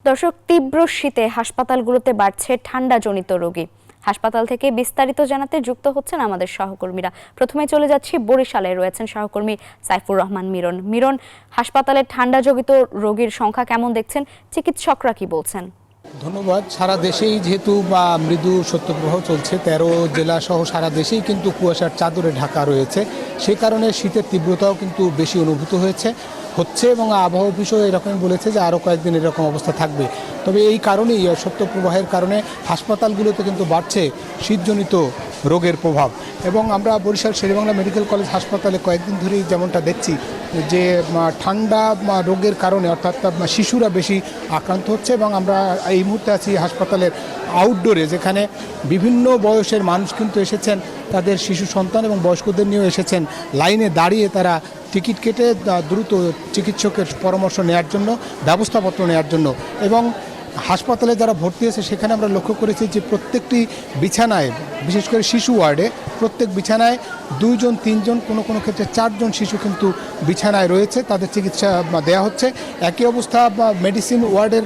দর্শক, তীব্র শীতে হাসপাতালগুলোতে বাড়ছে ঠান্ডাজনিত রোগী। হাসপাতাল থেকে বিস্তারিত জানাতে যুক্ত হচ্ছেন আমাদের সহকর্মীরা। প্রথমে চলে যাচ্ছি বরিশালে, রয়েছেন সহকর্মী সাইফুর রহমান মিরন। মিরন, হাসপাতালে ঠান্ডাজনিত রোগীর সংখ্যা কেমন দেখছেন, চিকিৎসকরা কি বলছেন? ধন্যবাদ। সারা দেশেই যেহেতু মৃদু শৈত্যপ্রবাহ চলছে, 13 জেলা সহ সারা দেশেই কিন্তু কুয়াশার চাদরে ঢাকা রয়েছে। সে কারণে শীতের তীব্রতাও কিন্তু বেশি অনুভূত হচ্ছে এবং আবহাওয়া অফিসও এরকম বলেছে যে আরও কয়েকদিন এরকম অবস্থা থাকবে। তবে এই কারণেই শৈত্যপ্রবাহের কারণে হাসপাতালগুলোতে কিন্তু বাড়ছে শীতজনিত রোগের প্রভাব। এবং আমরা বরিশাল শেরেবাংলা মেডিকেল কলেজ হাসপাতালে কয়েকদিন ধরেই যেমনটা দেখছি যে ঠান্ডা রোগের কারণে অর্থাৎ শিশুরা বেশি আক্রান্ত হচ্ছে। এবং আমরা এই মুহূর্তে আছি হাসপাতালের আউটডোরে, যেখানে বিভিন্ন বয়সের মানুষ কিন্তু এসেছেন, তাদের শিশু সন্তান এবং বয়স্কদের নিয়েও এসেছেন। লাইনে দাঁড়িয়ে তারা টিকিট কেটে দ্রুত চিকিৎসকের পরামর্শ নেওয়ার জন্য, ব্যবস্থাপত্র নেওয়ার জন্য। এবং হাসপাতালে যারা ভর্তি আছে সেখানে আমরা লক্ষ্য করেছি যে প্রত্যেকটি বিছানায়, বিশেষ করে শিশু ওয়ার্ডে, প্রত্যেক বিছানায় 2 জন 3 জন, কোনো ক্ষেত্রে 4 জন শিশু কিন্তু বিছানায় রয়েছে, তাদের চিকিৎসা দেওয়া হচ্ছে। একই অবস্থা মেডিসিন ওয়ার্ডের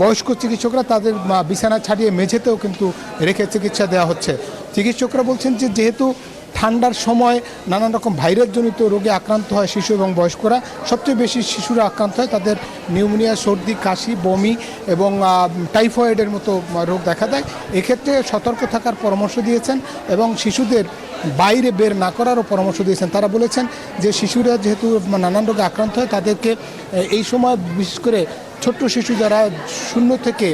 বয়স্ক চিকিৎসকরা তাদের বিছানা ছাড়িয়ে মেঝেতেও কিন্তু রেখে চিকিৎসা দেওয়া হচ্ছে। চিকিৎসকরা বলছেন যে যেহেতু ঠান্ডার সময় নানান রকম ভাইরাসজনিত রোগে আক্রান্ত হয় শিশু এবং বয়স্করা, সবচেয়ে বেশি শিশুরা আক্রান্ত হয়, তাদের নিউমোনিয়া, সর্দি, কাশি, বমি এবং টাইফয়েডের মতো রোগ দেখা দেয়। এক্ষেত্রে সতর্ক থাকার পরামর্শ দিয়েছেন এবং শিশুদের বাইরে বের না করারও পরামর্শ দিয়েছেন। তারা বলেছেন যে শিশুরা যেহেতু নানান রোগে আক্রান্ত হয়, তাদেরকে এই সময় বিশেষ করে ছোট্ট শিশু যারা 0 থেকে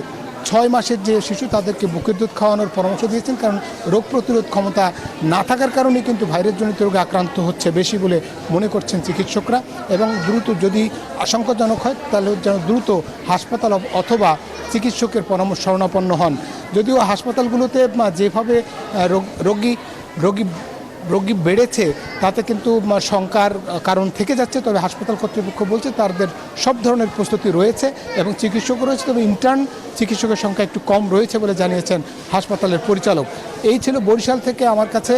6 মাসের যে শিশু, তাদেরকে বুকের দুধ খাওয়ানোর পরামর্শ দিয়েছেন, কারণ রোগ প্রতিরোধ ক্ষমতা না থাকার কারণে কিন্তু ভাইরাসজনিত রোগে আক্রান্ত হচ্ছে বেশি বলে মনে করছেন চিকিৎসকরা। এবং দ্রুত যদি আশঙ্কাজনক হয় তাহলে যেন দ্রুত হাসপাতাল অথবা চিকিৎসকের পরামর্শ শরণাপন্ন হন। যদিও হাসপাতালগুলোতে যেভাবে রোগী বেড়েছে তাতে কিন্তু শঙ্কার কারণ থেকে যাচ্ছে, তবে হাসপাতাল কর্তৃপক্ষ বলছে তাদের সব ধরনের প্রস্তুতি রয়েছে এবং চিকিৎসক রয়েছে, তবে ইন্টার্ন চিকিৎসকের সংখ্যা একটু কম রয়েছে বলে জানিয়েছেন হাসপাতালের পরিচালক। এই ছিল বরিশাল থেকে আমার কাছে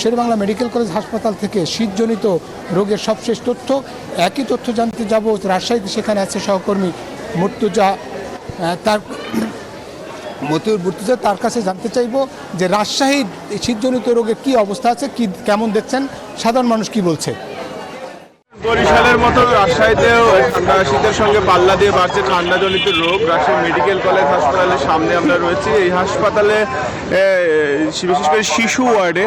শেরেবাংলা মেডিকেল কলেজ হাসপাতাল থেকে শীতজনিত রোগের সবশেষ তথ্য। একই তথ্য জানতে যাব রাজশাহীতে, সেখানে আছে সহকর্মী মুর্তজা। তার কাছে জানতে চাইব যে রাজশাহীর শীতজনিত রোগের কি অবস্থা আছে, কেমন দেখছেন, সাধারণ মানুষ কি বলছে? বরিশালের মতো রাজশাহীতেও ঠান্ডা শীতের সঙ্গে পাল্লা দিয়ে বাড়ছে ঠান্ডাজনিত রোগ। রাজশাহী মেডিকেল কলেজ হাসপাতালের সামনে আমরা রয়েছি। এই হাসপাতালে বিশেষ করে শিশু ওয়ার্ডে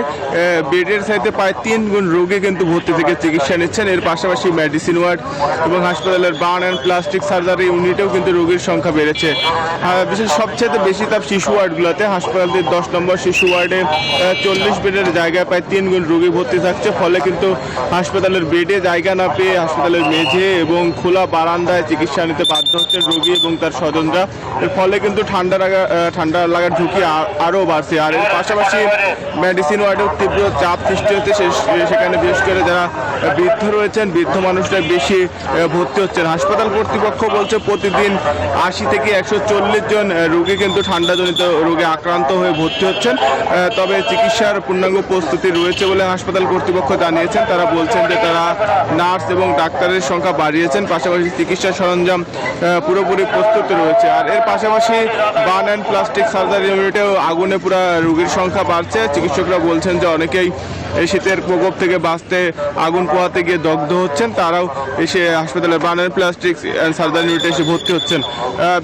বেডের চাইতে প্রায় 3 গুণ রোগী কিন্তু ভর্তি থেকে চিকিৎসা নিচ্ছেন। এর পাশাপাশি মেডিসিন ওয়ার্ড এবং হাসপাতালের বার্ন অ্যান্ড প্লাস্টিক সার্জারি ইউনিটেও কিন্তু রোগীর সংখ্যা বেড়েছে। সবচেয়ে বেশি তাপ শিশু ওয়ার্ডগুলোতে। হাসপাতালটির 10 নম্বর শিশু ওয়ার্ডে 40 বেডের জায়গায় প্রায় 3 গুণ রোগী ভর্তি থাকছে। ফলে কিন্তু হাসপাতালের বেডে জায়গা না পেয়ে হাসপাতালের মেঝে এবং খোলা বারান্দায় চিকিৎসা নিতে বাধ্য হচ্ছে রোগী এবং তার স্বজনরা। এর ফলে কিন্তু ঠান্ডা লাগার ঝুঁকি আরও বাড়ছে। আর এর পাশাপাশি মেডিসিন ওয়ার্ডেও তীব্র চাপ সৃষ্টি হচ্ছে। সেখানে বিশেষ করে যারা বৃদ্ধ রয়েছেন, বৃদ্ধ মানুষরা বেশি ভর্তি হচ্ছেন। হাসপাতাল কর্তৃপক্ষ বলছে প্রতিদিন 80 থেকে 140 জন রোগী কিন্তু ঠান্ডাজনিত রোগে আক্রান্ত হয়ে ভর্তি হচ্ছেন। তবে চিকিৎসার পূর্ণাঙ্গ প্রস্তুতি রয়েছে বলে হাসপাতাল কর্তৃপক্ষ জানিয়েছেন। তারা বলছেন যে তারা নার্স এবং ডাক্তারের সংখ্যা বাড়িয়েছেন, পাশাপাশি চিকিৎসা সরঞ্জাম পুরোপুরি প্রস্তুত রয়েছে। আর এর পাশাপাশি বার্ন অ্যান্ড প্লাস্টিক সার্জারি ইউনিটেও আগুনে পুরো রোগীর সংখ্যা বাড়ছে। চিকিৎসকরা বলছেন যে অনেকেই এই শীতের প্রকোপ থেকে বাঁচতে আগুন পোহাতে গিয়ে দগ্ধ হচ্ছেন, তারাও এসে হাসপাতালের বার্ন অ্যান্ড প্লাস্টিক সার্জারি ইউনিটে এসে ভর্তি হচ্ছেন।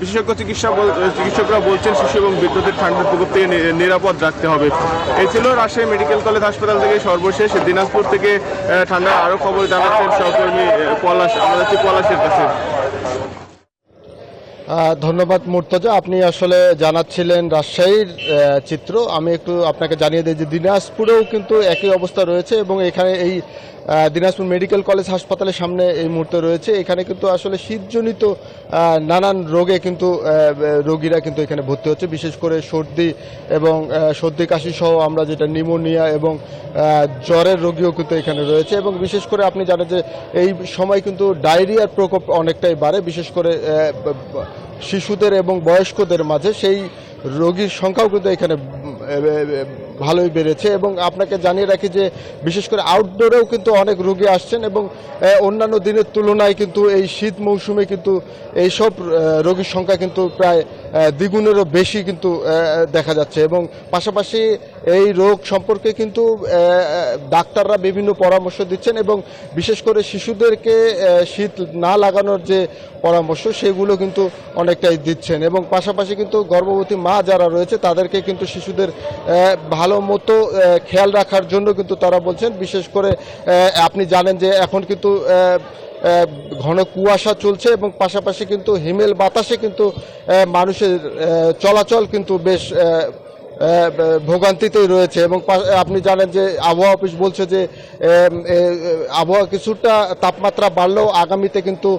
বিশেষজ্ঞ চিকিৎসকরা বলছেন শিশু এবং বৃদ্ধদের ঠান্ডার প্রকোপ থেকে নিরাপদ রাখতে হবে। এই ছিল রাজশাহী মেডিকেল কলেজ হাসপাতাল থেকে সর্বশেষ। দিনাজপুর থেকে ঠান্ডার আরও খবর জানাচ্ছেন সহকর্মী পলাশ। আমরা যাচ্ছি পলাশের কাছে। ধন্যবাদ মুর্তজা, আপনি আসলে জানাচ্ছিলেন রাজশাহীর চিত্র। আমি একটু আপনাকে জানিয়ে দিই যে দিনাজপুরেও কিন্তু একই অবস্থা রয়েছে এবং এখানে এই দিনাজপুর মেডিকেল কলেজ হাসপাতালের সামনে এই মুহূর্তে রয়েছে। এখানে কিন্তু আসলে শীতজনিত নানান রোগে কিন্তু রোগীরা কিন্তু এখানে ভর্তি হচ্ছে, বিশেষ করে সর্দি কাশি সহ আমরা যেটা নিউমোনিয়া এবং জ্বরের রোগীও কিন্তু এখানে রয়েছে। এবং বিশেষ করে আপনি জানেন যে এই সময় কিন্তু ডায়রিয়ার প্রকোপ অনেকটাই বাড়ে, বিশেষ করে শিশুদের এবং বয়স্কদের মাঝে। সেই রোগীর সংখ্যাও কিন্তু এখানে ভালোই বেড়েছে। এবং আপনাকে জানিয়ে রাখি যে বিশেষ করে আউটডোরেও কিন্তু অনেক রোগী আসছেন এবং অন্যান্য দিনের তুলনায় কিন্তু এই শীত মৌসুমে কিন্তু এইসব রোগীর সংখ্যা কিন্তু প্রায় দ্বিগুণেরও বেশি কিন্তু দেখা যাচ্ছে। এবং পাশাপাশি এই রোগ সম্পর্কে কিন্তু ডাক্তাররা বিভিন্ন পরামর্শ দিচ্ছেন এবং বিশেষ করে শিশুদেরকে শীত না লাগানোর যে পরামর্শ সেগুলো কিন্তু অনেকটাই দিচ্ছেন। এবং পাশাপাশি কিন্তু গর্ভবতী মা যারা রয়েছে তাদেরকে কিন্তু শিশুদের ভালো মতো খেয়াল রাখার জন্য কিন্তু তারা বলছেন। বিশেষ করে আপনি জানেন যে এখন কিন্তু ঘন কুয়াশা চলছে এবং পাশাপাশি কিন্তু হিমেল বাতাসে কিন্তু মানুষের চলাচল কিন্তু বেশ ভোগান্তিতেই রয়েছে। এবং আপনি জানেন যে আবহাওয়া অফিস বলছে যে আবহাওয়া কিছুটা তাপমাত্রা বাড়লেও আগামীতে কিন্তু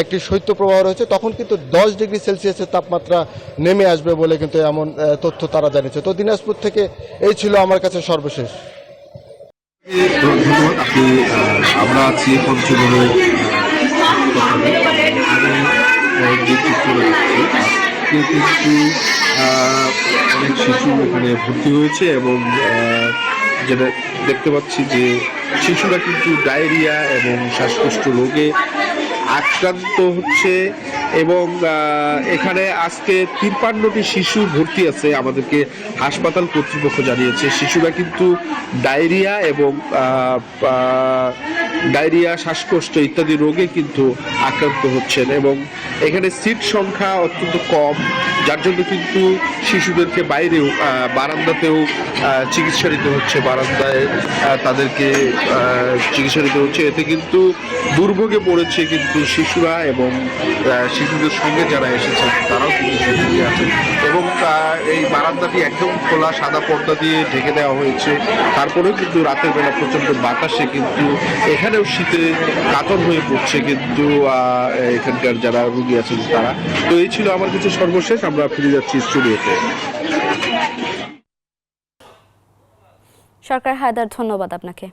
একটি শৈত্যপ্রবাহ রয়েছে, তখন কিন্তু 10 ডিগ্রি সেলসিয়াসের তাপমাত্রা নেমে আসবে বলে কিন্তু এমন তথ্য তারা জানিয়েছে। তো দিনাজপুর থেকে এই ছিল আমার কাছে সর্বশেষ। ধন্যবাদ। আমরা আছি পঞ্চগড়ে যে চিত্র দেখছি কিন্তু অনেক শিশু এখানে ভর্তি হয়েছে এবং যেটা দেখতে পাচ্ছি যে শিশুরা কিন্তু ডায়রিয়া এবং শ্বাসকষ্ট রোগে আক্রান্ত হচ্ছে এবং এখানে আজকে 53টি শিশু ভর্তি আছে, আমাদেরকে হাসপাতাল কর্তৃপক্ষ জানিয়েছে। শিশুরা কিন্তু ডায়রিয়া এবং শ্বাসকষ্ট ইত্যাদি রোগে কিন্তু আক্রান্ত হচ্ছেন এবং এখানে সিট সংখ্যা অত্যন্ত কম, যার জন্য কিন্তু শিশুদেরকে বাইরেও বারান্দাতেও চিকিৎসা নিতে হচ্ছে, বারান্দায় তাদেরকে চিকিৎসা নিতে হচ্ছে। এতে কিন্তু দুর্ভোগে পড়েছে কিন্তু শিশুরা এবং শিশুদের সঙ্গে যারা এসেছেন তারাও কিন্তু শিশুরা আছেন এবং এই বারান্দাটি একদম খোলা সাদা পর্দা দিয়ে ঢেকে দেওয়া হয়েছে। তারপরেও কিন্তু রাতের বেলা প্রচণ্ড বাতাসে কিন্তু এখানেও শীতে কাতর হয়ে পড়ছে কিন্তু এখানকার যারা রোগী আছেন তারা। তো এই ছিল আমার কিছু সর্বশেষ, আমরা ফিরে যাচ্ছি স্টুডিওতে। সরকার হায়দার, ধন্যবাদ আপনাকে।